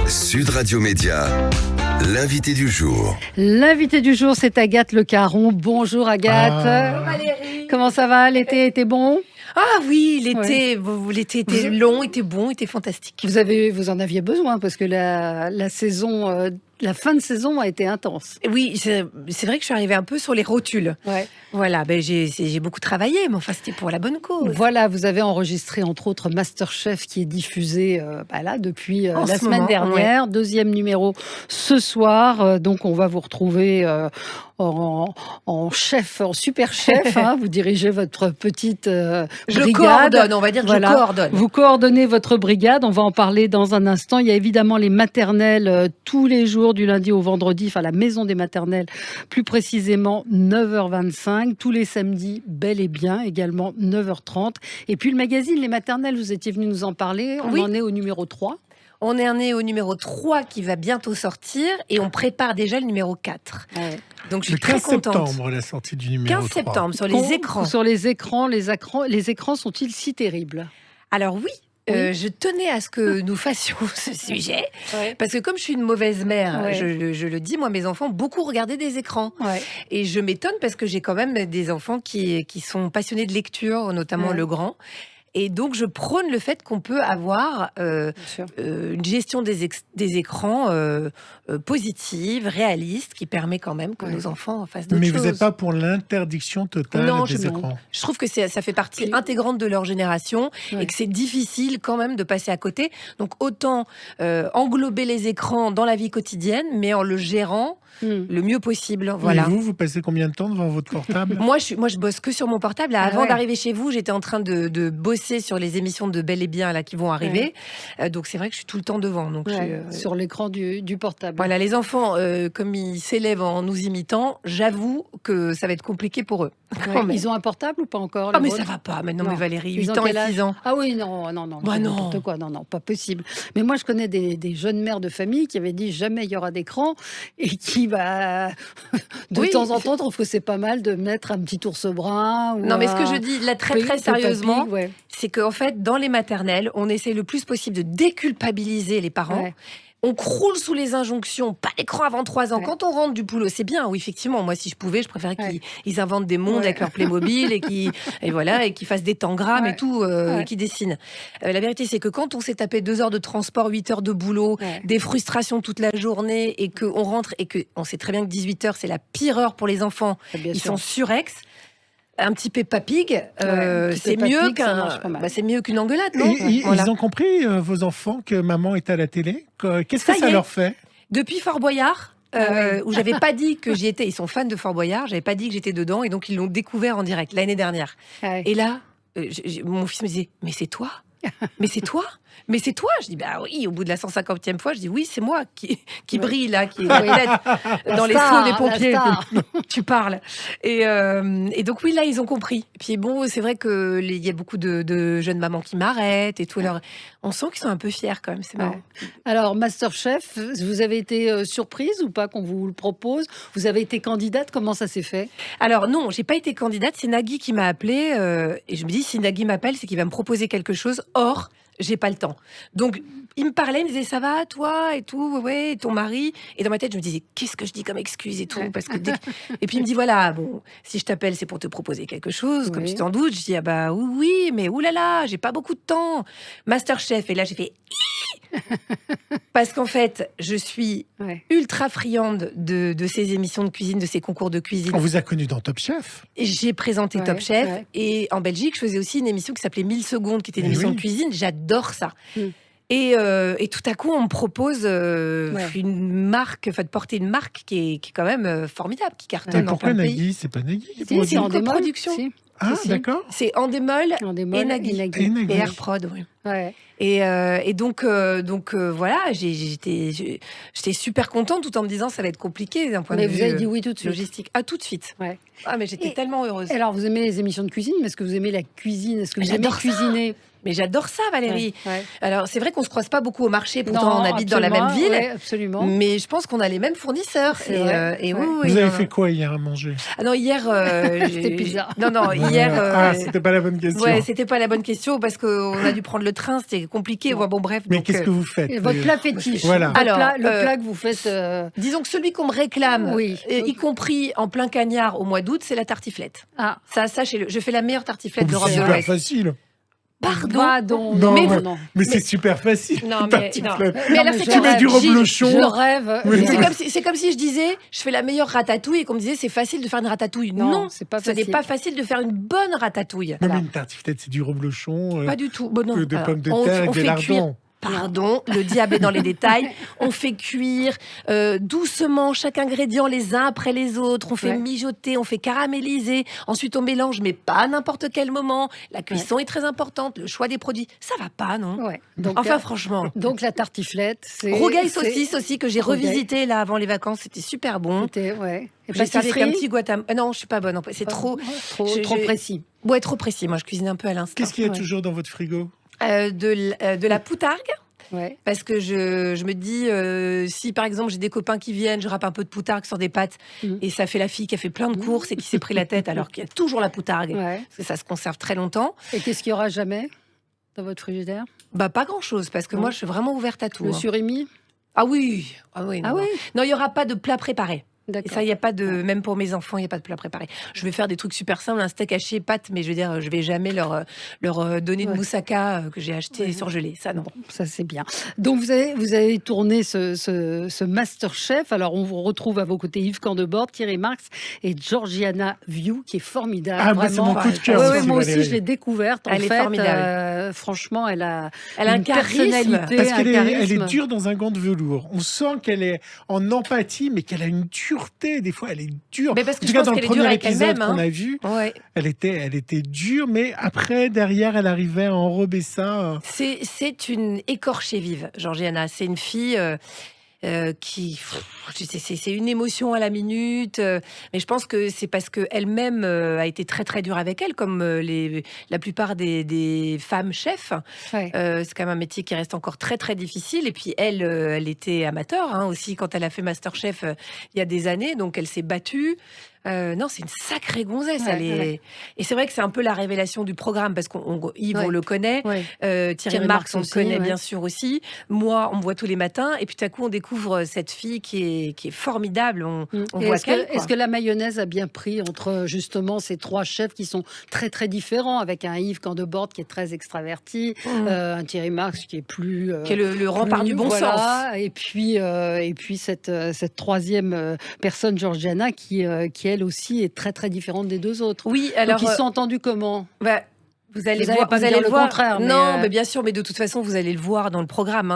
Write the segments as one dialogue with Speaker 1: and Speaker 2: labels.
Speaker 1: Sud Radio Média, l'invité du jour.
Speaker 2: L'invité du jour, c'est Agathe Le Caron. Bonjour Agathe.
Speaker 3: Valérie.
Speaker 2: Comment ça va? L'été était bon?
Speaker 3: Ah oui, l'été était long, était bon, était fantastique.
Speaker 2: Vous en aviez besoin parce que la saison, la fin de saison a été intense.
Speaker 3: Oui, c'est vrai que je suis arrivée un peu sur les rotules.
Speaker 2: Ouais.
Speaker 3: Voilà, j'ai beaucoup travaillé, mais enfin c'était pour la bonne cause.
Speaker 2: Voilà, vous avez enregistré entre autres Masterchef qui est diffusé là depuis la semaine dernière. Ouais. Deuxième numéro ce soir. Donc on va vous retrouver en chef, en super chef. Vous dirigez votre petite brigade.
Speaker 3: Je coordonne, on va dire que je coordonne.
Speaker 2: Vous coordonnez votre brigade. On va en parler dans un instant. Il y a évidemment les maternelles tous les jours du lundi au vendredi. Enfin, la maison des maternelles, plus précisément 9h25. Tous les samedis, bel et bien, également 9h30. Et puis le magazine Les Maternelles, vous étiez venu nous en parler. On en est au numéro 3.
Speaker 3: On est au numéro 3 qui va bientôt sortir et on prépare déjà le numéro 4.
Speaker 2: Ouais.
Speaker 3: Donc je suis très contente.
Speaker 4: 15 septembre, la sortie du numéro
Speaker 3: 15
Speaker 4: 3.
Speaker 3: septembre, sur les écrans.
Speaker 2: Sur les écrans sont-ils si terribles?
Speaker 3: Alors oui. Je tenais à ce que nous fassions ce sujet, parce que comme je suis une mauvaise mère, je le dis, moi mes enfants beaucoup regardaient des écrans. Et je m'étonne parce que j'ai quand même des enfants qui sont passionnés de lecture, notamment le grand. Et donc, je prône le fait qu'on peut avoir une gestion des écrans positive, réaliste, qui permet quand même que nos enfants fassent d'autres choses.
Speaker 4: Mais vous n'êtes pas pour l'interdiction totale des écrans?
Speaker 3: Je trouve que ça fait partie intégrante de leur génération et que c'est difficile quand même de passer à côté. Donc, autant englober les écrans dans la vie quotidienne, mais en le gérant le mieux possible. Voilà.
Speaker 4: Et vous passez combien de temps devant votre portable?
Speaker 3: Moi, je bosse que sur mon portable. Là, avant d'arriver chez vous, j'étais en train de bosser sur les émissions de Bel et Bien là, qui vont arriver. Donc, c'est vrai que je suis tout le temps devant. Donc,
Speaker 2: sur l'écran du portable.
Speaker 3: Voilà, les enfants, comme ils s'élèvent en nous imitant, j'avoue que ça va être compliqué pour eux.
Speaker 2: Ils ont un portable ou pas encore?
Speaker 3: Ah, mais ça va pas. Maintenant, mais Valérie, 8 ans et 6 ans.
Speaker 2: Ah oui, non. N'importe quoi. Non, pas possible. Mais moi, je connais des jeunes mères de famille qui avaient dit jamais il y aura d'écran et qui, de temps en temps, trouvent que c'est pas mal de mettre un petit ours brun. Ou
Speaker 3: mais ce que je dis là très sérieusement, c'est qu'en fait, dans les maternelles, on essaie le plus possible de déculpabiliser les parents. On croule sous les injonctions, pas d'écran avant 3 ans. Quand on rentre du boulot, c'est bien, oui, effectivement. Moi, si je pouvais, je préférerais qu'ils inventent des mondes avec leur Playmobil et qu'ils fassent des tangrammes et tout, et qu'ils dessinent. La vérité, c'est que quand on s'est tapé 2 heures de transport, 8 heures de boulot, des frustrations toute la journée et qu'on rentre et qu'on sait très bien que 18 heures, c'est la pire heure pour les enfants. Ils sont surex. Un petit Peppa Pig, c'est mieux c'est mieux qu'une engueulade, non?
Speaker 4: Ils ont compris, vos enfants, que maman est à la télé? Qu'est-ce que ça leur fait?
Speaker 3: Depuis Fort Boyard, où j'avais pas dit que j'y étais, ils sont fans de Fort Boyard, j'avais pas dit que j'étais dedans, et donc ils l'ont découvert en direct l'année dernière. Et là, mon fils me disait, mais c'est toi? Mais c'est toi? Mais c'est toi? Je dis, bah oui, au bout de la 150e fois, je dis, oui, c'est moi qui brille là, qui est dans les seaux des pompiers. Tu parles. Et donc, oui, là, ils ont compris. Et puis bon, c'est vrai qu'il y a beaucoup de jeunes mamans qui m'arrêtent et tout. Alors, on sent qu'ils sont un peu fiers quand même, c'est marrant.
Speaker 2: Alors, Masterchef, vous avez été surprise ou pas qu'on vous le propose? Vous avez été candidate? Comment ça s'est fait?
Speaker 3: Alors non, j'ai pas été candidate. C'est Nagui qui m'a appelée. Et je me dis, si Nagui m'appelle, c'est qu'il va me proposer quelque chose. Or, j'ai pas le temps. Donc, il me parlait, il me disait, ça va, toi, et tout, et ton mari. Et dans ma tête, je me disais, qu'est-ce que je dis comme excuse et tout, parce que et puis il me dit, voilà, bon, si je t'appelle, c'est pour te proposer quelque chose, comme tu t'en doutes. Je dis, ah bah oui, mais oulala, j'ai pas beaucoup de temps. Masterchef. Et là, j'ai fait, parce qu'en fait, je suis ultra friande de ces émissions de cuisine, de ces concours de cuisine.
Speaker 4: On vous a connu dans Top Chef.
Speaker 3: J'ai présenté Top Chef. Et en Belgique, je faisais aussi une émission qui s'appelait 1000 secondes, qui était une émission de cuisine. J'adore ça. Et tout à coup, on me propose une marque, de porter une marque qui est quand même formidable, qui cartonne dans plein de pays.
Speaker 4: Nagui, c'est pas Nagui.
Speaker 3: C'est en coproduction.
Speaker 4: Ah, d'accord.
Speaker 3: C'est Endemol et Nagui. Et Airprod, oui. Et donc voilà, j'étais super contente tout en me disant ça va être compliqué d'un point de vue.
Speaker 2: Mais vous avez dit oui tout de suite.
Speaker 3: Logistique. Ah, tout de suite. Ah, mais j'étais tellement heureuse.
Speaker 2: Alors, vous aimez les émissions de cuisine, mais est-ce que vous aimez la cuisine? Est-ce que vous aimez cuisiner?
Speaker 3: Mais j'adore ça, Valérie.
Speaker 2: Ouais.
Speaker 3: Alors, c'est vrai qu'on se croise pas beaucoup au marché, pourtant on habite dans la même ville.
Speaker 2: Ouais, absolument.
Speaker 3: Mais je pense qu'on a les mêmes fournisseurs. Et oui,
Speaker 4: Vous avez fait quoi hier à manger?
Speaker 3: Ah non, hier...
Speaker 2: C'était bizarre.
Speaker 3: Non, hier...
Speaker 4: c'était pas la bonne question.
Speaker 3: Ouais, c'était pas la bonne question parce qu'on a dû prendre le train, c'était compliqué. Ouais, bon, bref.
Speaker 4: Mais qu'est-ce que vous faites?
Speaker 2: Votre plat fétiche.
Speaker 4: Voilà.
Speaker 3: Alors,
Speaker 2: le plat que vous faites...
Speaker 3: Disons que celui qu'on me réclame, y compris en plein cagnard au mois d'août, c'est la tartiflette.
Speaker 2: Ah.
Speaker 3: Ça, sachez-le. Je fais la meilleure tartiflette d'Europe de
Speaker 4: C'est
Speaker 3: l'Ouest.
Speaker 4: super facile.
Speaker 3: Pardon.
Speaker 2: Non.
Speaker 4: Mais c'est super facile.
Speaker 3: Non,
Speaker 4: tartiflette.
Speaker 3: Mais alors, c'est
Speaker 4: Tu mets du reblochon.
Speaker 2: Je rêve.
Speaker 4: Oui.
Speaker 3: C'est comme si je disais, je fais la meilleure ratatouille et qu'on me disait, c'est facile de faire une ratatouille. Non,
Speaker 2: c'est pas
Speaker 3: ce n'est pas facile de faire une bonne ratatouille.
Speaker 4: Non, mais une tartiflette, c'est du reblochon.
Speaker 3: Pas du tout. Bon, non.
Speaker 4: De pommes de terre et des lardons.
Speaker 3: Pardon, le diable est dans les détails. On fait cuire doucement chaque ingrédient les uns après les autres. On fait mijoter, on fait caraméliser. Ensuite, on mélange, mais pas à n'importe quel moment. La cuisson est très importante. Le choix des produits, ça va pas, non?
Speaker 2: Donc,
Speaker 3: enfin, franchement.
Speaker 2: Donc la tartiflette, c'est...
Speaker 3: Rougail saucisse aussi, que j'ai revisité là avant les vacances. C'était super bon.
Speaker 2: J'ai
Speaker 3: servi avec un petit guacamole. Non, je suis pas bonne. C'est trop
Speaker 2: précis.
Speaker 3: Ouais, trop précis. Moi, je cuisine un peu à l'instant.
Speaker 4: Qu'est-ce qu'il y a toujours dans votre frigo?
Speaker 3: De la poutargue. Parce que je me dis, si par exemple j'ai des copains qui viennent, je râpe un peu de poutargue sur des pâtes et ça fait la fille qui a fait plein de courses et qui s'est pris la tête alors qu'il y a toujours la poutargue. Parce que ça se conserve très longtemps.
Speaker 2: Et qu'est-ce qu'il y aura jamais dans votre frigidaire?
Speaker 3: Bah pas grand-chose parce que moi je suis vraiment ouverte à tout.
Speaker 2: Le surimi?
Speaker 3: Ah oui. Non, il n'y aura pas de plat préparé. Et ça, il n'y a pas de... Même pour mes enfants, il n'y a pas de plat préparé. Je vais faire des trucs super simples, un steak haché, pâtes, mais je veux dire, je vais jamais leur donner de moussaka que j'ai acheté surgelé. Ça, non.
Speaker 2: Ça, c'est bien. Donc, vous avez tourné ce Masterchef. Alors, on vous retrouve à vos côtés Yves Candebord, Thierry Marx et Georgiana Viu, qui est formidable.
Speaker 4: Ah, moi, c'est mon coup de cœur.
Speaker 2: Moi aussi, je l'ai découverte.
Speaker 3: Elle est formidable.
Speaker 2: Franchement, elle a
Speaker 3: un
Speaker 2: personnalité.
Speaker 4: Parce qu'elle est dure dans un gant de velours. On sent qu'elle est en empathie, mais qu'elle a une dureté. Des fois, elle est dure.
Speaker 3: Mais parce que
Speaker 4: en tout cas, dans le premier épisode qu'on a vu, elle était dure, mais après, derrière, elle arrivait à enrober ça.
Speaker 3: C'est une écorchée vive, Georgiana. C'est une fille... c'est une émotion à la minute, mais je pense que c'est parce qu'elle-même a été très très dure avec elle, comme la plupart des femmes chefs. C'est quand même un métier qui reste encore très très difficile. Et puis elle était amateur aussi quand elle a fait Masterchef il y a des années, donc elle s'est battue. Non, c'est une sacrée gonzesse. Et c'est vrai que c'est un peu la révélation du programme parce qu'Yves, on le connaît. Thierry Marx, on le connaît bien sûr aussi. Moi, on me voit tous les matins. Et puis tout à coup, on découvre cette fille qui est formidable. On voit
Speaker 2: est-ce que la mayonnaise a bien pris entre justement ces trois chefs qui sont très très différents, avec un Yves Candebord qui est très extraverti, un Thierry Marx qui est plus...
Speaker 3: qui est le rempart du bon sens.
Speaker 2: Et puis cette troisième personne, Georgiana, qui elle aussi est très très différente des deux autres.
Speaker 3: Oui, alors
Speaker 2: donc ils sont entendus comment?
Speaker 3: Vous allez
Speaker 2: le
Speaker 3: voir.
Speaker 2: Contraire.
Speaker 3: Non, mais bien sûr, mais de toute façon, vous allez le voir dans le programme.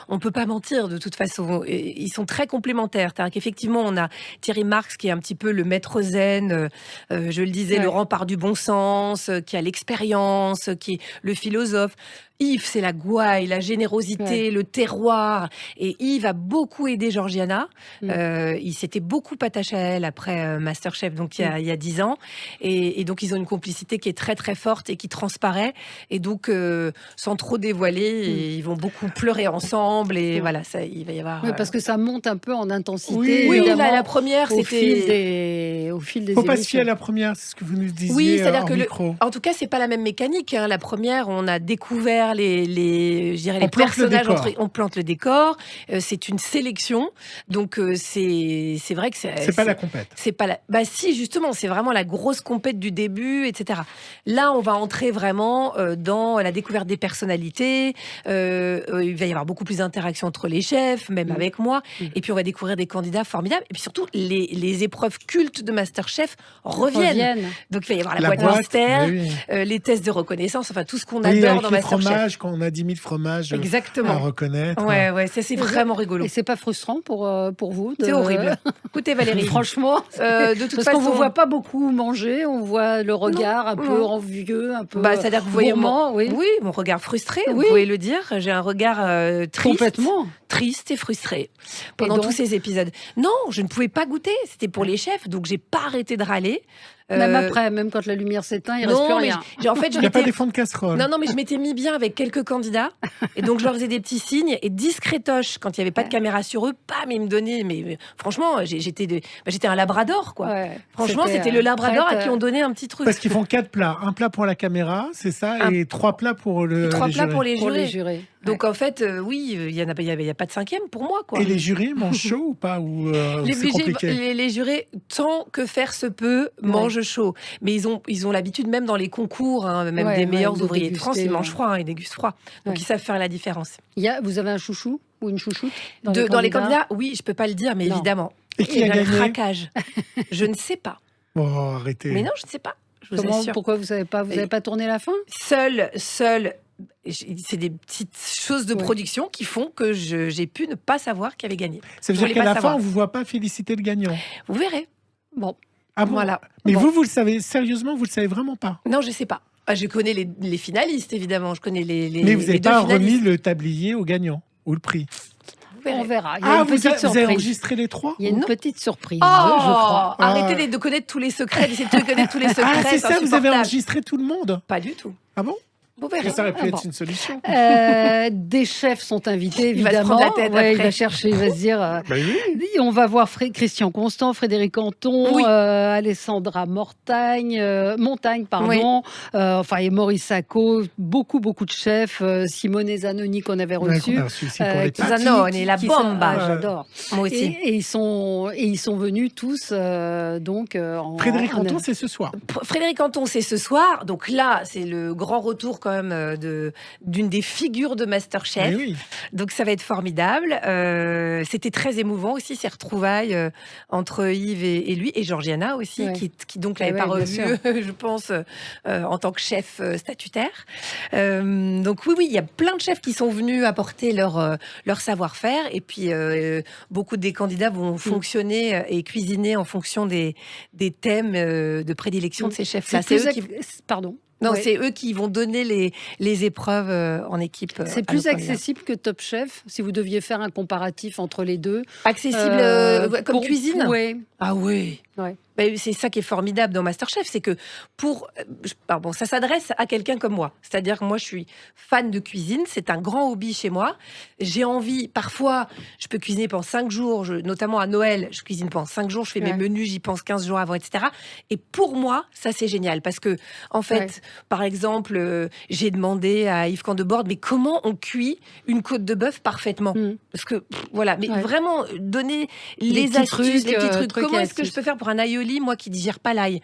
Speaker 3: On peut pas mentir de toute façon. Ils sont très complémentaires. C'est-à-dire qu'effectivement, on a Thierry Marx qui est un petit peu le maître zen, je le disais, le rempart du bon sens, qui a l'expérience, qui est le philosophe. Yves, c'est la gouaille, la générosité, le terroir. Et Yves a beaucoup aidé Georgiana. Il s'était beaucoup attaché à elle après Masterchef, donc il y a 10 ans. Et donc, ils ont une complicité qui est très, très forte et qui transparaît. Et donc, sans trop dévoiler, ils vont beaucoup pleurer ensemble. Et voilà, il va y avoir...
Speaker 2: Oui, parce que ça monte un peu en intensité.
Speaker 3: Oui, la première, c'était...
Speaker 2: Au fil des
Speaker 4: faut pas se fier à la première, c'est ce que vous nous disiez.
Speaker 3: Oui, c'est-à-dire que... En tout cas, c'est pas la même mécanique. La première, on a découvert les personnages, on plante le décor, c'est une sélection, donc c'est vrai que
Speaker 4: c'est pas la compète.
Speaker 3: C'est pas la... Bah si, justement, c'est vraiment la grosse compète du début, etc. Là, on va entrer vraiment dans la découverte des personnalités, il va y avoir beaucoup plus d'interactions entre les chefs, même avec moi, et puis on va découvrir des candidats formidables, et puis surtout, les épreuves cultes de Masterchef reviennent. Donc il va y avoir la boîte mystère, les tests de reconnaissance, enfin tout ce qu'on adore dans Masterchef.
Speaker 4: Quand on a 10 000 fromages
Speaker 3: à
Speaker 4: reconnaître.
Speaker 3: Ça c'est vraiment rigolo.
Speaker 2: Et c'est pas frustrant pour vous
Speaker 3: C'est horrible. Écoutez Valérie,
Speaker 2: franchement,
Speaker 3: de toute façon,
Speaker 2: qu'on vous voit pas beaucoup manger, on voit le regard un peu envieux, un peu
Speaker 3: c'est-à-dire que vous voyez
Speaker 2: mon
Speaker 3: regard frustré, vous pouvez le dire. J'ai un regard triste.
Speaker 2: Complètement.
Speaker 3: triste et frustrée pendant tous ces épisodes. Non, je ne pouvais pas goûter. C'était pour les chefs, donc j'ai pas arrêté de râler.
Speaker 2: Même après, même quand la lumière s'éteint, il ne reste plus rien.
Speaker 4: Il n'y a pas des fonds de casserole.
Speaker 3: Non, mais je m'étais mis bien avec quelques candidats. Et donc, je leur faisais des petits signes. Et discrétoche, quand il n'y avait pas de caméra sur eux, bam, ils me donnaient. Mais franchement, j'étais un labrador, quoi. Ouais, franchement, c'était le labrador à qui on donnait un petit truc.
Speaker 4: Parce qu'ils font 4 plats. Un plat pour la caméra, c'est ça, et 3 plats pour les jurés.
Speaker 3: Pour les jurés. Donc, en fait, oui, il n'y a pas de 5e pour moi, quoi.
Speaker 4: Et les jurés mangent chaud ou pas, ou c'est compliqué?
Speaker 3: Les jurés, tant que faire se peut, mangent chaud. Mais ils ont l'habitude, même dans les concours, même des meilleurs ouvriers de France, ils mangent froid, ils dégustent froid. Donc ils savent faire la différence.
Speaker 2: Vous avez un chouchou ou une chouchoute
Speaker 3: dans les candidats? Oui, je peux pas le dire, mais évidemment.
Speaker 4: Et qui a gagné?
Speaker 3: Le craquage. Je ne sais pas.
Speaker 4: Oh, arrêtez.
Speaker 3: Mais non, je ne sais pas. Je vous assure.
Speaker 2: Pourquoi vous savez pas? Vous n'avez pas tourné la fin?
Speaker 3: Seul. C'est des petites choses de production qui font que j'ai pu ne pas savoir qui avait gagné.
Speaker 4: Ça veut dire qu'à la fin, on ne vous voit pas féliciter le gagnant?
Speaker 3: Vous verrez. Bon.
Speaker 4: Ah bon?
Speaker 3: Voilà.
Speaker 4: Mais vous le savez, sérieusement, vous le savez vraiment pas?
Speaker 3: Non, je sais pas. Je connais les finalistes, évidemment. Je connais les
Speaker 4: Mais vous n'avez pas remis le tablier au gagnant ou le prix?
Speaker 2: On verra.
Speaker 4: Vous avez enregistré les 3?
Speaker 2: Il y a une petite surprise, je crois.
Speaker 3: Arrêtez de connaître tous les secrets, d'essayer de connaître tous les secrets.
Speaker 4: Ah, c'est ça, vous avez enregistré tout le monde?
Speaker 3: Pas du tout.
Speaker 4: Ah bon? Ça aurait pu être une solution.
Speaker 2: Des chefs sont invités, évidemment.
Speaker 3: Il va se prendre la tête après.
Speaker 2: Il va chercher, il va se dire... On va voir Christian Constant, Frédéric Anton, Alessandra Montagne, et Maurice Sacco, beaucoup de chefs, Simone Zanoni qu'on avait reçu.
Speaker 3: Zanoni, la bombe.
Speaker 2: J'adore.
Speaker 3: Moi aussi.
Speaker 2: Et ils sont venus tous
Speaker 4: Frédéric Anton, c'est ce soir.
Speaker 3: Frédéric Anton, c'est ce soir. Donc là, c'est le grand retour quand même d'une des figures de MasterChef.
Speaker 4: Oui.
Speaker 3: Donc ça va être formidable. C'était très émouvant aussi ces retrouvailles entre Yves et lui, et Georgiana aussi, qui donc l'avait pas revu, je pense, en tant que chef statutaire. Donc oui, il y a plein de chefs qui sont venus apporter leur savoir-faire, et puis beaucoup des candidats vont fonctionner et cuisiner en fonction des thèmes de prédilection de ces chefs-là.
Speaker 2: Pardon.
Speaker 3: Non, c'est eux qui vont donner les épreuves en équipe.
Speaker 2: C'est plus accessible que Top Chef, si vous deviez faire un comparatif entre les deux.
Speaker 3: Accessible comme cuisine?
Speaker 2: Oui.
Speaker 3: Ah oui.
Speaker 2: Ouais.
Speaker 3: C'est ça qui est formidable dans MasterChef, c'est que ça s'adresse à quelqu'un comme moi. C'est-à-dire que moi, je suis fan de cuisine, c'est un grand hobby chez moi. J'ai envie, parfois, je peux cuisiner pendant 5 jours, notamment à Noël, je cuisine pendant 5 jours, je fais mes menus, j'y pense 15 jours avant, etc. Et pour moi, ça c'est génial, parce que, en fait, par exemple, j'ai demandé à Yves Candebord, mais comment on cuit une côte de bœuf parfaitement? Parce que, mais vraiment, donner les astuces, les petits trucs. Comment est-ce que je peux faire pour un aioli, moi qui digère pas l'ail?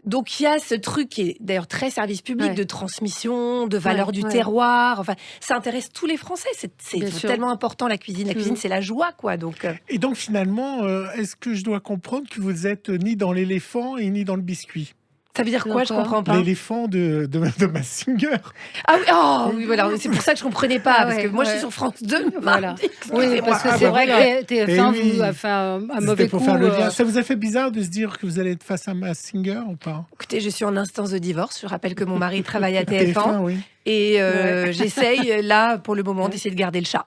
Speaker 3: Donc il y a ce truc qui est d'ailleurs très service public, de transmission, de valeur du terroir. Enfin, ça intéresse tous les Français. C'est tellement important, la cuisine. La cuisine, c'est la joie, quoi. Donc.
Speaker 4: Et donc finalement, est-ce que je dois comprendre que vous êtes ni dans l'éléphant et ni dans le biscuit?
Speaker 3: Ça veut dire quoi? Je comprends pas.
Speaker 4: L'éléphant de Mazinger.
Speaker 3: Ah oui, voilà. C'est pour ça que je comprenais pas, parce que moi je suis sur France 2.
Speaker 2: Voilà. Oui, parce que c'est vrai que TF1 vous a fait un mauvais coup.
Speaker 4: Faire le lien. Ça vous a fait bizarre de se dire que vous allez être face à Mazinger ou pas?
Speaker 3: Écoutez, je suis en instance de divorce. Je rappelle que mon mari travaille à TF1.
Speaker 4: TF1,
Speaker 3: Et j'essaye, là, pour le moment, d'essayer de garder le chat.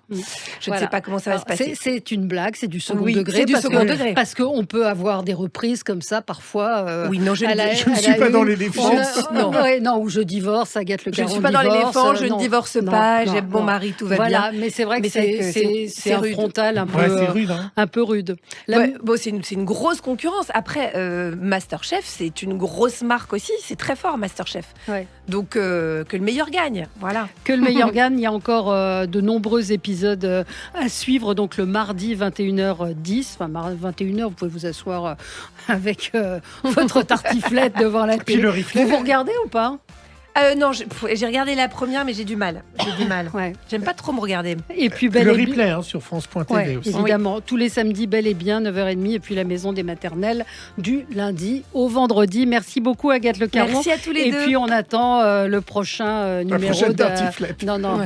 Speaker 3: Je ne sais pas comment ça va se passer.
Speaker 2: C'est une blague, c'est du second degré.
Speaker 3: C'est du second degré.
Speaker 2: Parce qu'on peut avoir des reprises comme ça, parfois.
Speaker 3: Oui, non, je
Speaker 4: ne suis pas dans l'éléphant.
Speaker 2: Non, où je divorce, Agathe Le Caron.
Speaker 3: Je ne suis pas dans l'éléphant, je ne divorce pas, j'aime mon mari, tout va bien.
Speaker 2: Voilà, mais c'est vrai que c'est un frontal un peu rude.
Speaker 3: C'est une grosse concurrence. Après, MasterChef, c'est une grosse marque aussi. C'est très fort, MasterChef. Donc, que le meilleur gagne. Voilà.
Speaker 2: Que le meilleur gagne. Il y a encore de nombreux épisodes à suivre. Donc le mardi 21h10, 21h, vous pouvez vous asseoir avec votre tartiflette devant la télé. Vous regardez ou pas?
Speaker 3: Non, j'ai regardé la première, mais j'ai du mal. J'aime pas trop me regarder.
Speaker 2: Et puis
Speaker 4: le replay sur France.tv aussi.
Speaker 2: Évidemment, tous les samedis, Bel et Bien, 9h30, et puis la Maison des Maternelles du lundi au vendredi. Merci beaucoup, Agathe Le Caron.
Speaker 3: Merci à tous les deux.
Speaker 2: Et puis on attend le prochain numéro.
Speaker 4: La prochaine tartiflette.
Speaker 2: Non.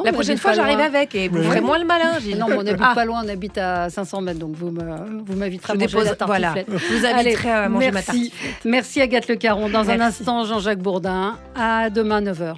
Speaker 3: La prochaine fois, j'arrive avec et vous ferez moins le malin.
Speaker 2: Non, mais on n'habite pas loin, on habite à 500 mètres, donc vous m'inviterez à manger la tartiflette.
Speaker 3: Voilà. Je vous inviterai à manger ma tartiflette.
Speaker 2: Merci Agathe Le Caron. Dans un instant, Jean-Jacques Bourdin. À demain 9h.